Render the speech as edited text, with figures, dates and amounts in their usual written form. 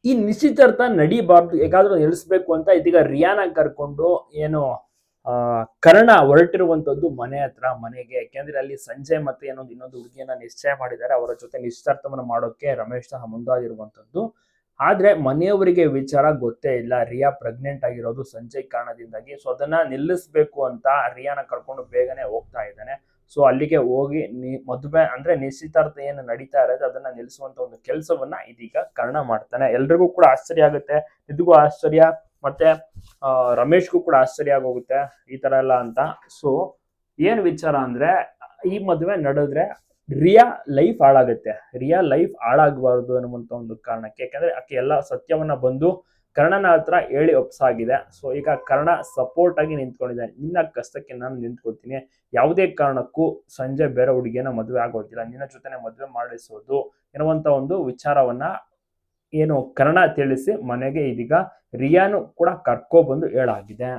ಈ ನಿಶ್ಚಿತಾರ್ಥ ನಡಿಬಾರ್ದು, ಹೇಗಾದ್ರೂ ನಿಲ್ಲಿಸ್ಬೇಕು ಅಂತ ಇದೀಗ ರಿಯಾನ ಕರ್ಕೊಂಡು ಏನು ಕರ್ಣ ಹೊರಟಿರುವಂತದ್ದು ಮನೆ ಹತ್ರ ಮನೆಗೆ. ಯಾಕೆಂದ್ರೆ ಅಲ್ಲಿ ಸಂಜಯ್ ಮತ್ತೆ ಇನ್ನೊಂದು ಹುಡುಗಿಯನ್ನ ನಿಶ್ಚಯ ಮಾಡಿದ್ದಾರೆ, ಅವರ ಜೊತೆ ನಿಶ್ಚಿತಾರ್ಥವನ್ನು ಮಾಡೋಕೆ ರಮೇಶ್ ಸಹ ಮುಂದಾಗಿರುವಂತದ್ದು. ಆದ್ರೆ ಮನೆಯವರಿಗೆ ವಿಚಾರ ಗೊತ್ತೇ ಇಲ್ಲ, ರಿಯಾ ಪ್ರೆಗ್ನೆಂಟ್ ಆಗಿರೋದು ಸಂಜಯ್ ಕಾರಣದಿಂದಾಗಿ. ಸೊ ಅದನ್ನ ನಿಲ್ಲಿಸ್ಬೇಕು ಅಂತ ರಿಯಾನ ಕರ್ಕೊಂಡು ಬೇಗನೆ ಹೋಗ್ತಾ ಇದ್ದಾನೆ. ಸೊ ಅಲ್ಲಿಗೆ ಹೋಗಿ ಮದುವೆ ಅಂದ್ರೆ ನಿಶ್ಚಿತಾರ್ಥ ಏನು ನಡೀತಾ ಇರೋದು ಅದನ್ನ ನಿಲ್ಲಿಸುವಂತ ಒಂದು ಕೆಲಸವನ್ನ ಇದೀಗ ಕರ್ಣ ಮಾಡ್ತಾನೆ. ಎಲ್ರಿಗೂ ಕೂಡ ಆಶ್ಚರ್ಯ ಆಗುತ್ತೆ, ಇದಕ್ಕೂ ಆಶ್ಚರ್ಯ, ಮತ್ತೆ ರಮೇಶ್ಗೂ ಕೂಡ ಆಶ್ಚರ್ಯ ಆಗೋಗುತ್ತೆ ಈ ತರ ಎಲ್ಲ ಅಂತ. ಸೊ ಏನ್ ವಿಚಾರ ಅಂದ್ರೆ ಈ ಮದುವೆ ನಡೆದ್ರೆ ರಿಯಾ ಲೈಫ್ ಹಾಳಾಗುತ್ತೆ, ರಿಯಾ ಲೈಫ್ ಹಾಳಾಗಬಾರ್ದು ಅನ್ನುವಂತ ಒಂದು ಕಾರಣಕ್ಕೆ. ಯಾಕಂದ್ರೆ ಆಕೆ ಎಲ್ಲ ಸತ್ಯವನ್ನ ಬಂದು ಕರ್ಣನ ಹತ್ರ ಹೇಳಿ ಒಪ್ಸಾಗಿದೆ. ಸೊ ಈಗ ಕರ್ಣ ಸಪೋರ್ಟ್ ಆಗಿ ನಿಂತ್ಕೊಂಡಿದ್ದಾನೆ, ನಿನ್ನ ಕಷ್ಟಕ್ಕೆ ನಾನು ನಿಂತ್ಕೊತೀನಿ, ಯಾವುದೇ ಕಾರಣಕ್ಕೂ ಸಂಜಯ್ ಬೇರೆ ಹುಡುಗಿಯನ್ನ ಮದುವೆ ಆಗೋದಿಲ್ಲ, ನಿನ್ನ ಜೊತೆನೆ ಮದುವೆ ಮಾಡಿಸೋದು ಎನ್ನುವಂತ ಒಂದು ವಿಚಾರವನ್ನ ಏನು ಕರ್ಣ ತಿಳಿಸಿ ಮನೆಗೆ ಇದೀಗ ರಿಯಾನು ಕೂಡ ಕರ್ಕೊಬಂದು ಹೇಳಾಗಿದೆ.